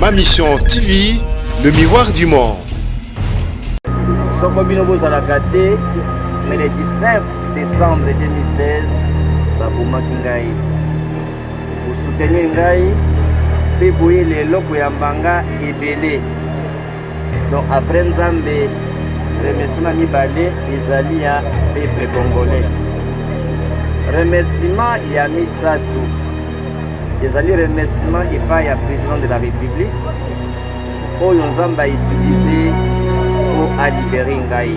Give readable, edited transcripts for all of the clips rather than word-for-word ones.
Ma Mission TV, le miroir du monde. Sokobino Bozalakate, mais le 19 décembre 2016, Babumaki Ngai. Pour soutenir Ngai, pe boye les locaux yambanga ebele. Donc après Nzambe, remerciement Mibale, Ezali ya peuple congolais. Remerciement ya Misato. Ezali remerciement epai ya président de la République. Oyo Nzambe a utilisé pour libérer Ngai.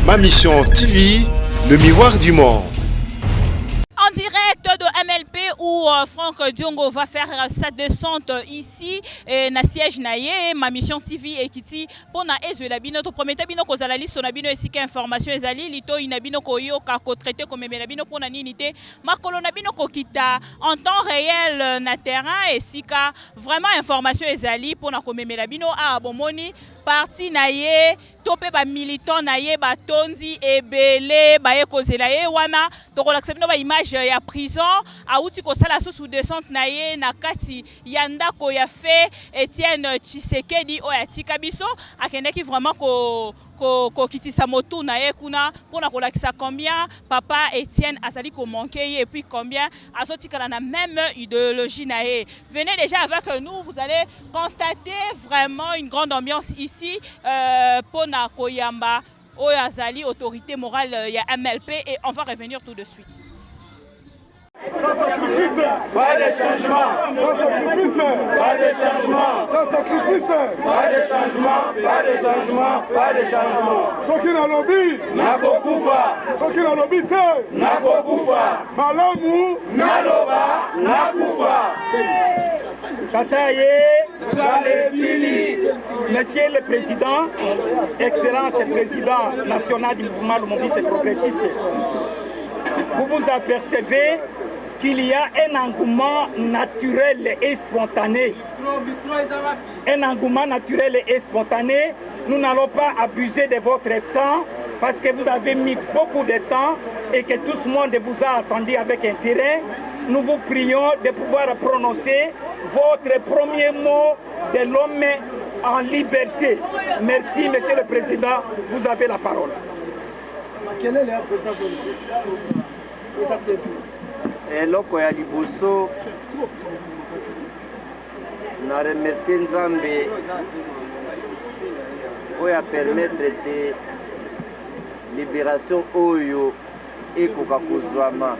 Ma Mission TV, le miroir du monde. En direct de MLP où Franck Diongo va faire sa descente ici na siège naie. Ma Mission TV ekiti pona ezela bino to prometa bino ko zala listo na bino esika information ezali lito ina bino ko yo ka ko traiter comme na bino pona nini te makolo na bino ko kita en temps réel na terrain esika vraiment information ezali pona ko memela bino a bomoni parti naie topé ba militant naie ba tondi ebele ba ekozela ye wana to ko l'accepter ba image ya prison auti ko sala sous descente naie na kati ya ndako ya fait Etienne Tshisekedi o ya tika biso akendeki vraiment ko kitisa motu naie kuna pona ko lakisa combien papa Etienne azali ko manquer et puis combien azotikala na même idéologie naie. Venez déjà avec nous, vous allez constater vraiment une grande ambiance ici pona koyamba o ya zali autorité morale ya MLP et on va revenir tout de suite. Sans sacrifice, pas de changement. sans sacrifice, Pas de changement. sans sacrifice. Pas de changement. Pas de changement. Pas de changement. Soki na lobi, Nakokufa. soki na lobi te, Nakokufa. malamu, Naloba. Nakufa. Kataye, Kalesili. Monsieur le Président, Excellence Président national du mouvement Lumumba progressiste, vous vous apercevez qu'il y a un engouement naturel et spontané. Un engouement naturel et spontané. Nous n'allons pas abuser de votre temps parce que vous avez mis beaucoup de temps et que tout le monde vous a attendu avec intérêt. Nous vous prions de pouvoir prononcer votre premier mot de l'homme en liberté. Merci, Monsieur le Président, vous avez la parole. quel est le président Eloko ya liboso na remercier Nzambe oyo a permettre te libération oyo ekoka kozwama.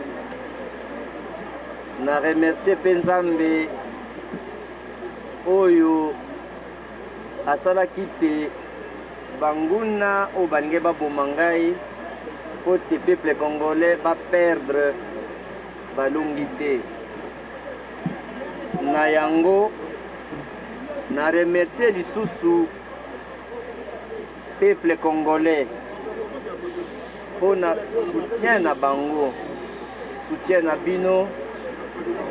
Na remercier mpe Nzambe oyo asalaki te banguna oyo balingi baboma ngai po te peuple congolais ba perdre balongi te. Na yango na remercier lisusu peuple congolais po na soutien na bango, soutien na bino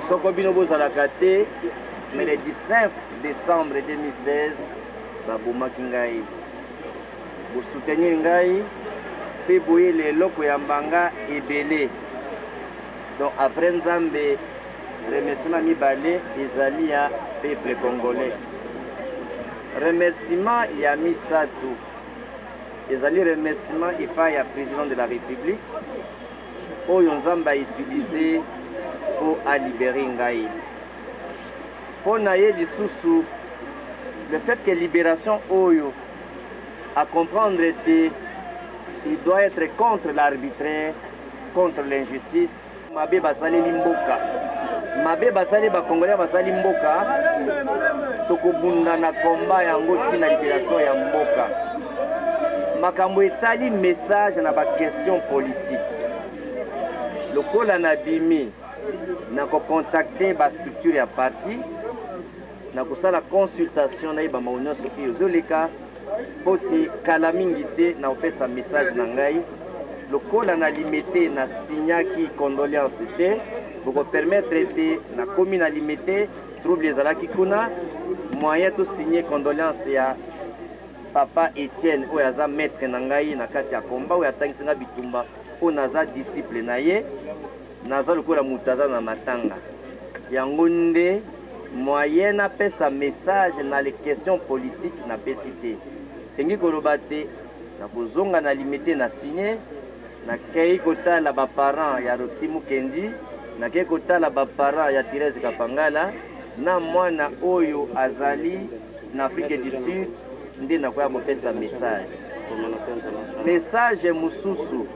soko bino bozalaka te, mais le 19 décembre 2016 babomaki ngai bo soutenir ngai pe boye le loko yambanga ebele. Donc après Nzambe, remerciement Mibale, ezali ya peuple congolais. Remerciement ya Misato, ezali remerciement epai ya président de la République. Oyo Nzambe a utilisé pour libérer ngai. Po na ye lisusu le fait que Libération Oyo, à comprendre était, il doit être contre l'arbitraire, contre l'injustice. Mabe basali limboka. Mabe basali ba Congolais basali mboka. Tokobunda na combat yango tina libération ya mboka. Makambo etali message na ba question politique. Lokola na bimi na ko contacter ba structure ya parti na ko sala consultation na ba maunion soki ozoleka pote kala mingi te na opesa message na ngai lokola na limité na signaki condoléances te pour permettre te na commune limité trouble ezalaki kuna moyen to signer condoléances ya papa Etienne oyo aza maître na ngai na kati ya komba oyo atangisinga bitumba oyo naza disciple na ye naza lokola moto aza na matanga yango nde moyen napesa message na les questions politiques na pesi te engi koloba te na kozonga na limité na signé na kei kotala ba parents ya Roxy Mukendi na kei kotala ba parents ya Thérèse Kapangala na mwana oyo azali na Afrique du Sud nde na kwa kopesa message mususu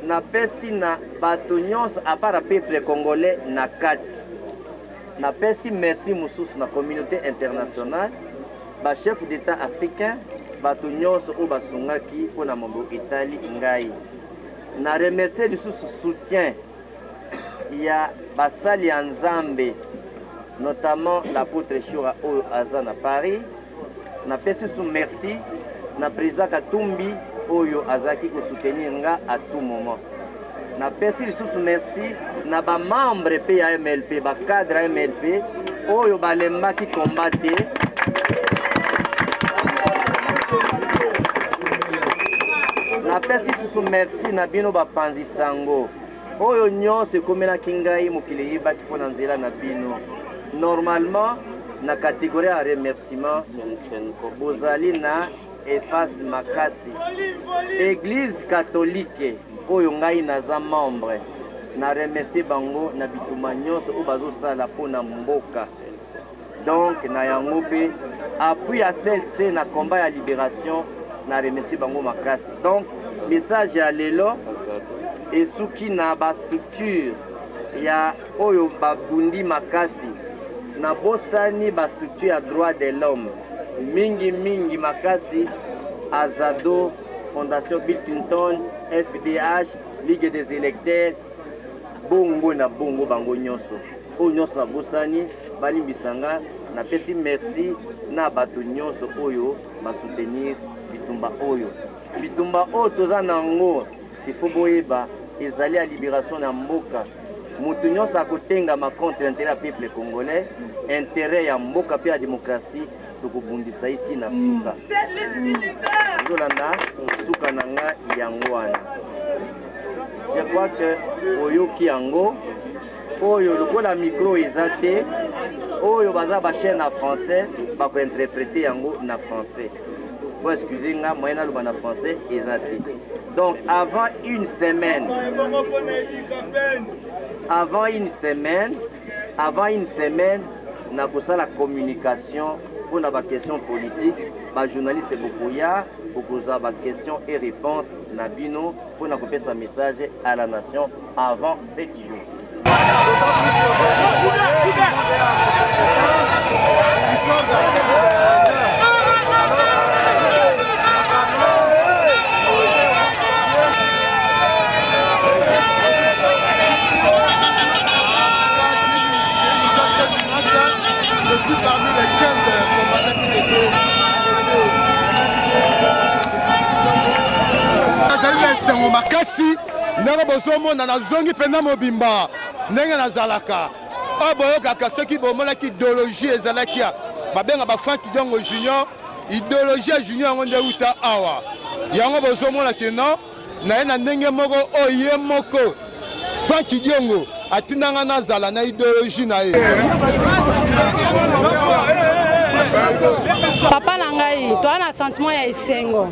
na pesi na bato nyonso à part peuple congolais na kati na pesi merci mususu na communauté internationale ba chef d'état africain bato nyonso o basungaki pona mambo etali ngai na remercier lisusu soutien ya basali ya Nzambe notamment l'apôtre Shura oyo aza na Paris na pesi sous merci na président Katumbi oyo azaki ko soutenir nga à tout moment na pesi lisusu merci na ba membre pe ya MLP ba cadre ya MLP oyo balembaki combattre na pesi lisusu merci na bino bapanzi sango oyo nyonso ekomelaki ngai mokili yebaki mpo na nzela na bino normalement na catégorie ya remerciement bozali na Epas Makasi église catholique oyo ngai naza membre na remercier bango na bituma nyonso oyo bazosala mpo na mboka donc na yango mpe appui ya CLC na combat ya libération na remercier bango makasi donc message ya lelo esuki na ba structure ya oyo babundi makasi na bosani ba structure ya droit de l'homme mingi makasi Azado, Fondation Bill Clinton, FDH, Ligue des électeurs, bongo na bongo bango nyonso. O nyonso na bosani, balimbisanga, na pesi merci na bato nyonso oyo ba soutenir bitumba oyo. Bitumba oyo toza nango, il faut boyeba ezali ya libération na mboka. Mutu nyonso akotengama contre l'intérêt du peuple congolais, intérêt ya mboka pe ya démocratie. Tokobundisa iti na suka zolanda suka nanga yango wana je crois que oyoki yango oyo lokola micro eza te oyo baza ba chaîne na français bako interpréter yango na français bon excusez nga moyen naloba na français eza te donc avant une semaine na kosala communication pour la question politique, les journalistes beaucoup pour questions et réponses Nabino pour couper sa message à la nation avant 7 jours. Je suis parmi les 15 combattants qui étaient. Nazali na esengo makasi ndenge bozomona nazongi mpena mobimba ndenge nazalaka oyo boyokaka soki bomonaki idéologie ezalaki babenga Frank Diongo Junior idéologie ya junior yango nde euta awa yango bozomona keno naye na ndenge moko oyo ye moko Frank Diongo atindanga nazala na idéologie na ye Papa Nangai, toi un sentiment ya esengo.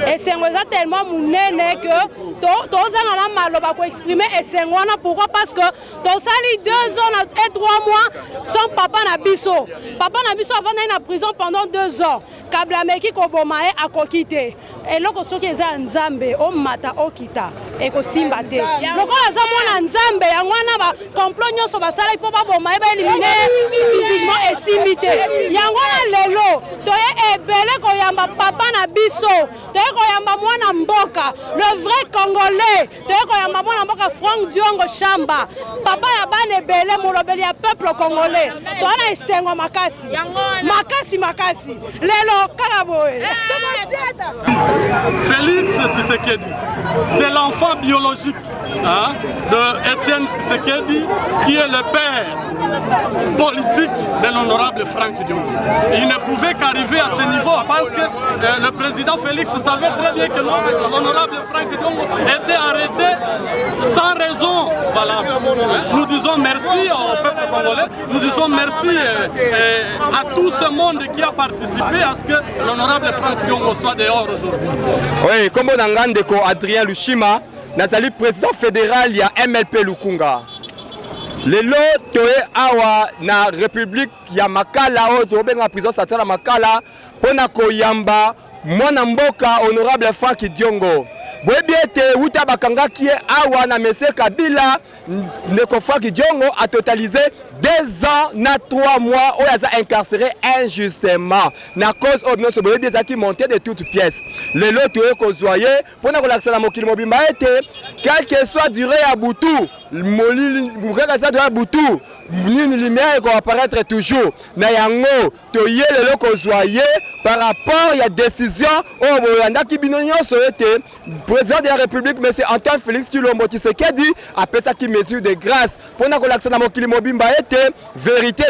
Esengo est tellement monene que tous en maloba pour exprimer esengo. Pourquoi? Parce que tous les 2 ans et 3 mois son papa na biso. Papa na biso avant d'aller en prison pendant 2 ans. Kablameki kobomae akokite. Et loko soki eza nzambe o mata o kita e ko simba te. Loko aza mona nzambe yango na ba complot nyoso basala ipo ba bomae ba éliminer physiquement et simité. Yango na lelo toye ebele ko yamba papa na biso. Toye ko yamba mwana mboka, le vrai congolais. Toye ko yamba mwana mboka Franck Diongo Chamba. Papa ya bana ebele molobeli ya peuple congolais. Toye na esengo makasi. Makasi. Lelo karaboe. Félix Tshisekedi, c'est l'enfant biologique de Étienne Tshisekedi qui est le père politique de l'honorable Franck Diongo. Il ne pouvait qu'arriver à ce niveau parce que le président Félix savait très bien que l'honorable Franck Diongo était arrêté sans raison valable. Nous disons merci au peuple congolais, nous disons merci à tout ce monde qui a participé à ce que l'honorable Franck Diongo soit dehors aujourd'hui. Oui, comme on a dit Adrien Lushima, Nazali président fédéral, il y a MLP Lukunga. Lelo toye awa na République ya Makala o tobenga prison centrale Makala pona koyamba mwana mboka honorable Franck Diongo. Boyebiete uta bakanga qui awa na Mese Kabila ndeko Franck Diongo a totalisé 2 ans na 3 mois où il a incarcéré injustement. Na cause of nos boyebi qui monté de toutes pièces. Lelo toye kozoyer pona kolakisa na mokili mobimba ete quel que soit durée à Boutou, molili quel ça doit Boutou, nini lumière ko apparaître toujours. Na yango toye lelo kozoyer par rapport il y a décision au boyanda ki binonyo so ete président de la République, M. Antoine Félix Tshilombo Tshisekedi, appelle ça qui mesure de grâce. Pour nous, l'accès à Mokili Mobimba était vérité,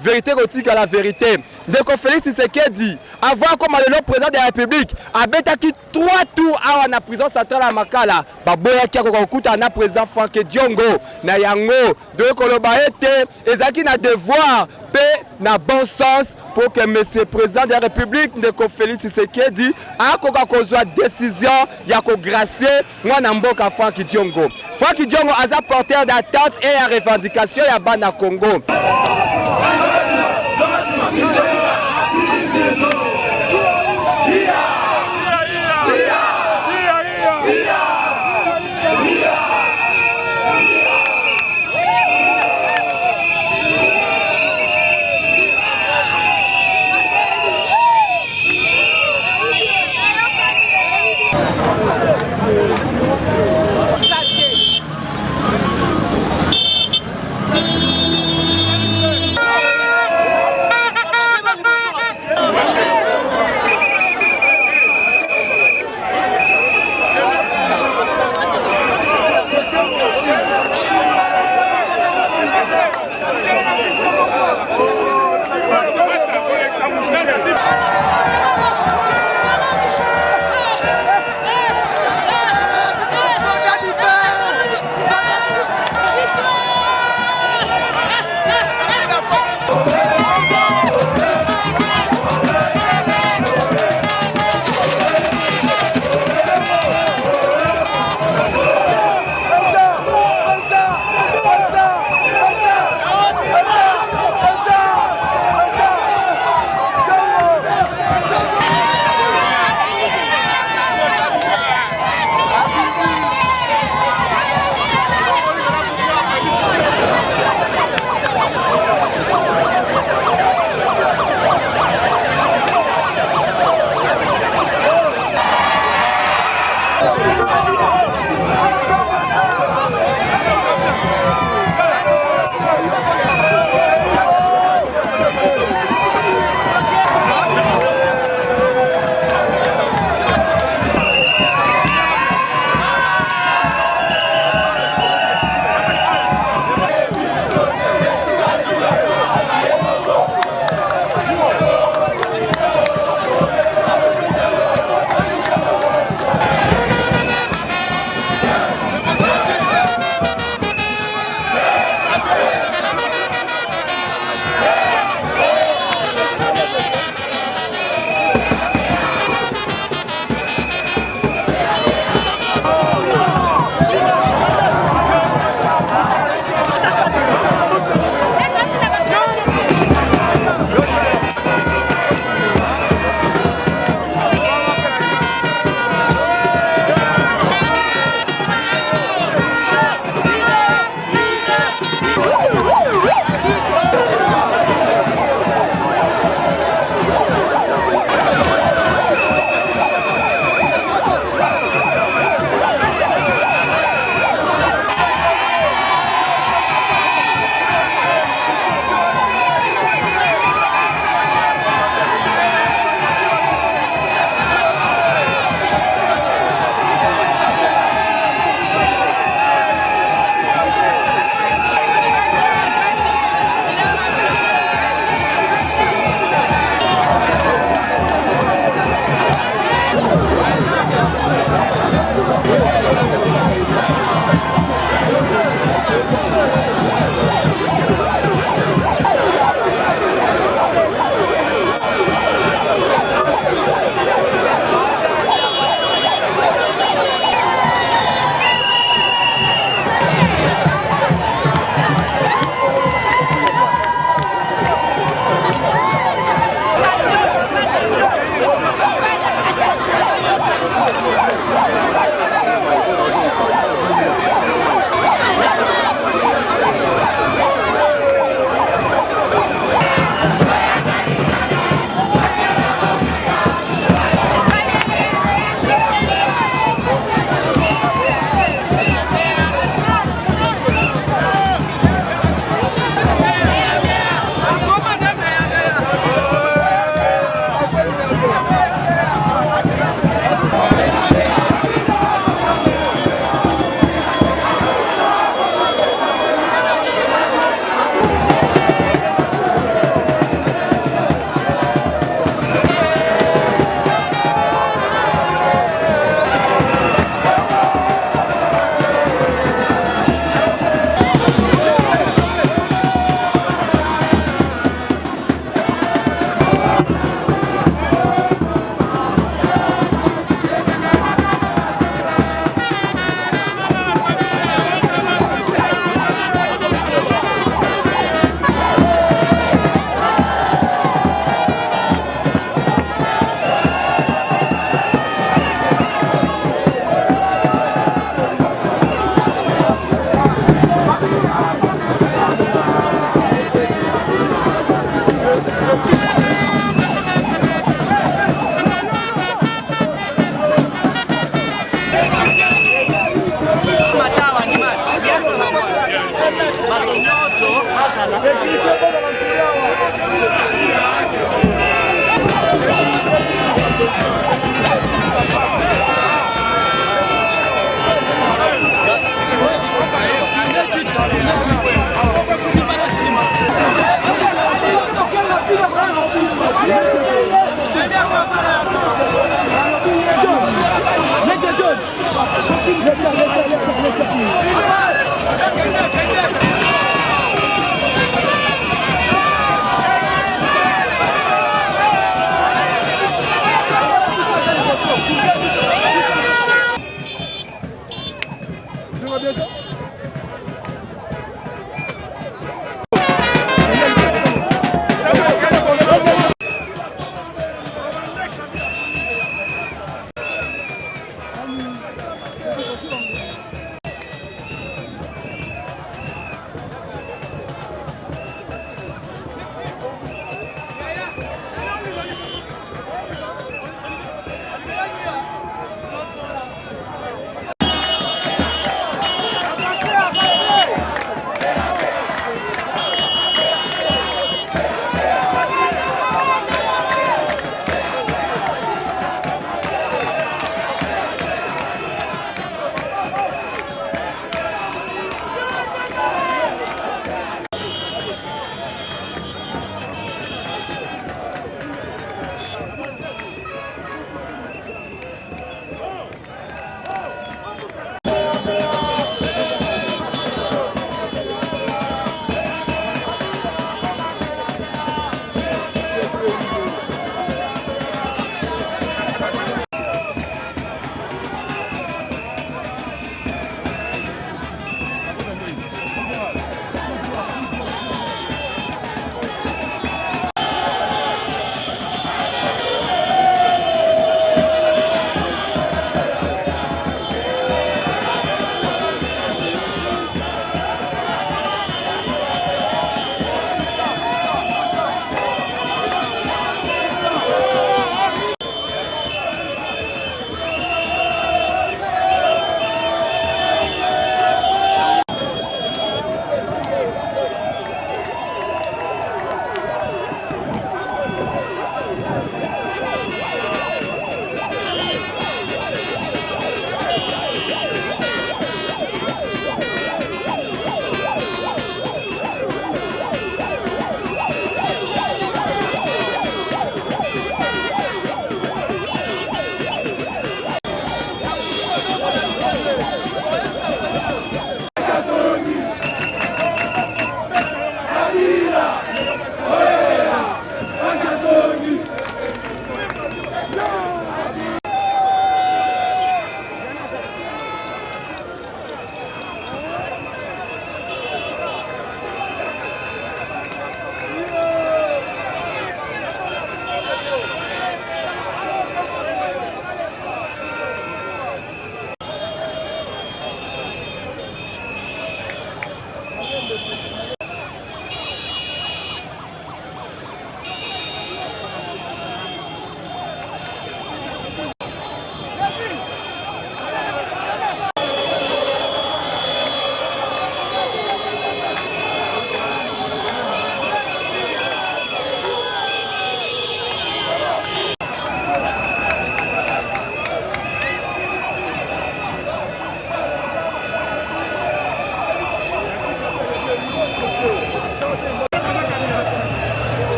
vérité gothique à la vérité. Donc, Félix Tshisekedi, avant comme le président de la République, a bétaki 3 tours à la prison centrale à Makala. Baboya qui a rencontré un président Franck Diongo, na yango, donc le était, ezaki na devoir, paix, na bon sens pour que M. président de la République, Ndeko Félix Tshisekedi, a kozwa décision ya ko gracier mwana mboka Franck Diongo. Franck Diongo a porteur d'attente et à revendication ya bana Congo.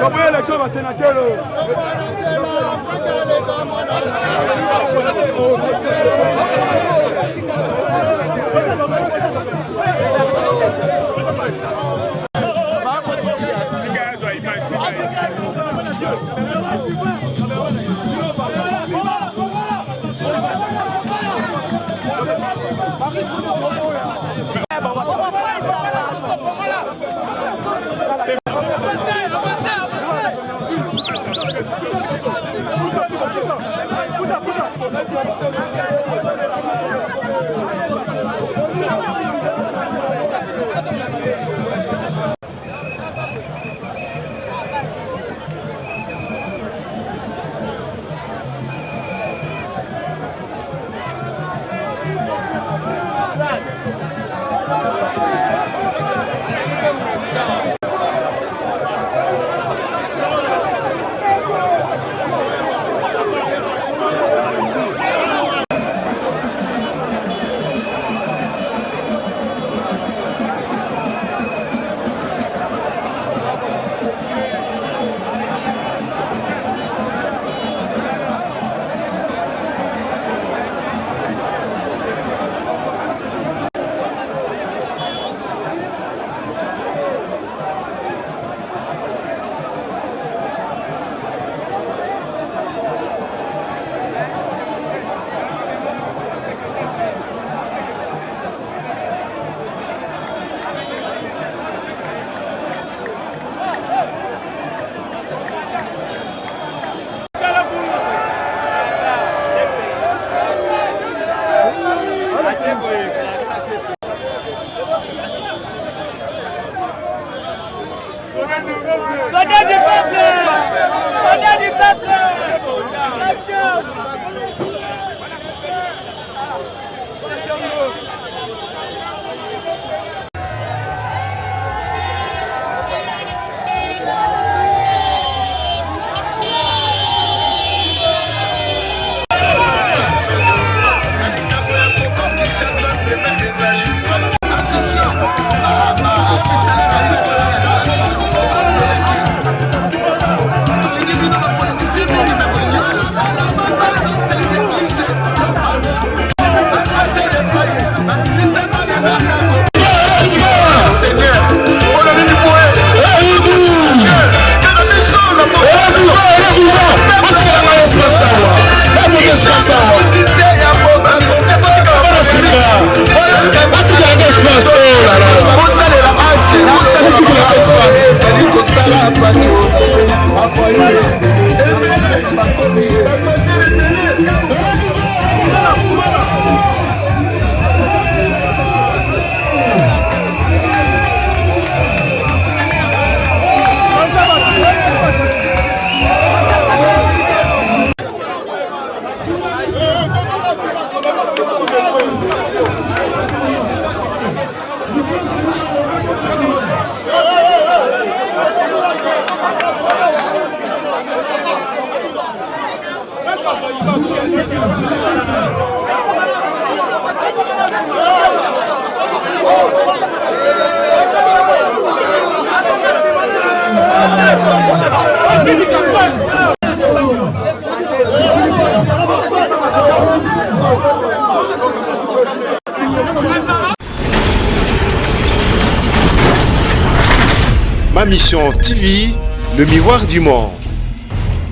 Comment l'élection va sénateur? Soldat du peuple! Soldat du peuple! Attention, Ma Mission TV, le miroir du monde.